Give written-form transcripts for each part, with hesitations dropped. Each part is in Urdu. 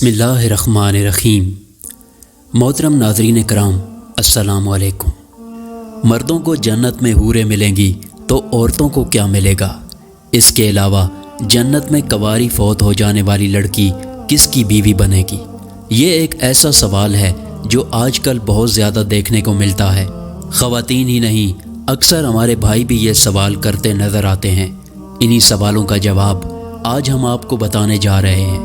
بسم اللہ الرحمن الرحیم۔ محترم ناظرین کرام، السلام علیکم۔ مردوں کو جنت میں حوریں ملیں گی تو عورتوں کو کیا ملے گا؟ اس کے علاوہ جنت میں کنواری فوت ہو جانے والی لڑکی کس کی بیوی بنے گی؟ یہ ایک ایسا سوال ہے جو آج کل بہت زیادہ دیکھنے کو ملتا ہے۔ خواتین ہی نہیں، اکثر ہمارے بھائی بھی یہ سوال کرتے نظر آتے ہیں۔ انہی سوالوں کا جواب آج ہم آپ کو بتانے جا رہے ہیں۔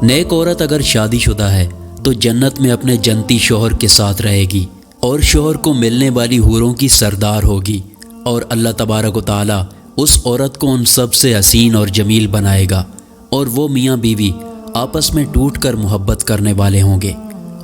نیک عورت اگر شادی شدہ ہے تو جنت میں اپنے جنتی شوہر کے ساتھ رہے گی اور شوہر کو ملنے والی حوروں کی سردار ہوگی، اور اللہ تبارک و تعالی اس عورت کو ان سب سے حسین اور جمیل بنائے گا، اور وہ میاں بیوی آپس میں ٹوٹ کر محبت کرنے والے ہوں گے۔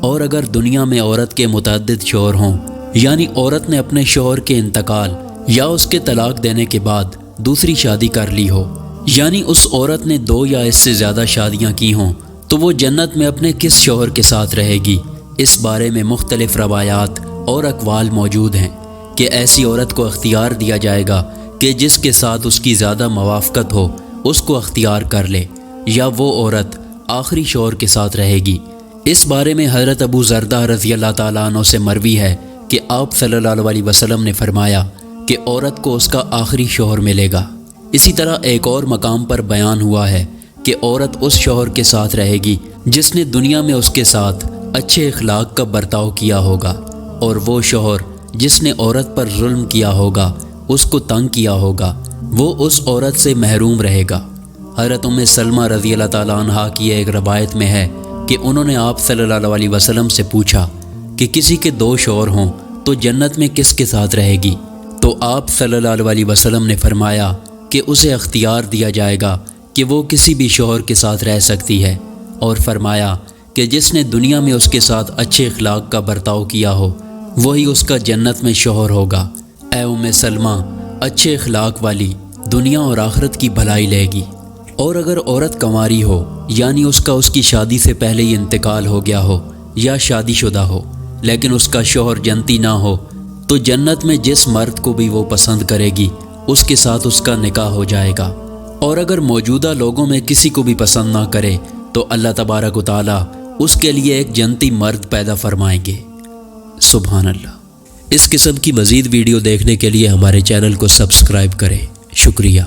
اور اگر دنیا میں عورت کے متعدد شوہر ہوں، یعنی عورت نے اپنے شوہر کے انتقال یا اس کے طلاق دینے کے بعد دوسری شادی کر لی ہو، یعنی اس عورت نے 2 یا اس سے زیادہ شادیاں کی ہوں، تو وہ جنت میں اپنے کس شوہر کے ساتھ رہے گی؟ اس بارے میں مختلف روایات اور اقوال موجود ہیں کہ ایسی عورت کو اختیار دیا جائے گا کہ جس کے ساتھ اس کی زیادہ موافقت ہو اس کو اختیار کر لے، یا وہ عورت آخری شوہر کے ساتھ رہے گی۔ اس بارے میں حضرت ابو زردہ رضی اللہ تعالیٰ عنہ سے مروی ہے کہ آپ صلی اللہ علیہ وسلم نے فرمایا کہ عورت کو اس کا آخری شوہر ملے گا۔ اسی طرح ایک اور مقام پر بیان ہوا ہے کہ عورت اس شوہر کے ساتھ رہے گی جس نے دنیا میں اس کے ساتھ اچھے اخلاق کا برتاؤ کیا ہوگا، اور وہ شوہر جس نے عورت پر ظلم کیا ہوگا، اس کو تنگ کیا ہوگا، وہ اس عورت سے محروم رہے گا۔ حضرت ام سلمہ رضی اللہ تعالیٰ عنہا کی ایک روایت میں ہے کہ انہوں نے آپ صلی اللہ علیہ وسلم سے پوچھا کہ کسی کے 2 شوہر ہوں تو جنت میں کس کے ساتھ رہے گی؟ تو آپ صلی اللہ علیہ وسلم نے فرمایا کہ اسے اختیار دیا جائے گا کہ وہ کسی بھی شوہر کے ساتھ رہ سکتی ہے، اور فرمایا کہ جس نے دنیا میں اس کے ساتھ اچھے اخلاق کا برتاؤ کیا ہو وہی اس کا جنت میں شوہر ہوگا۔ اے ام سلمہ، اچھے اخلاق والی دنیا اور آخرت کی بھلائی لے گی۔ اور اگر عورت کنواری ہو، یعنی اس کی شادی سے پہلے ہی انتقال ہو گیا ہو یا شادی شدہ ہو، لیکن اس کا شوہر جنتی نہ ہو، تو جنت میں جس مرد کو بھی وہ پسند کرے گی اس کے ساتھ اس کا نکاح ہو جائے گا۔ اور اگر موجودہ لوگوں میں کسی کو بھی پسند نہ کرے تو اللہ تبارک و تعالی اس کے لیے ایک جنتی مرد پیدا فرمائیں گے۔ سبحان اللہ۔ اس قسم کی مزید ویڈیو دیکھنے کے لیے ہمارے چینل کو سبسکرائب کریں۔ شکریہ۔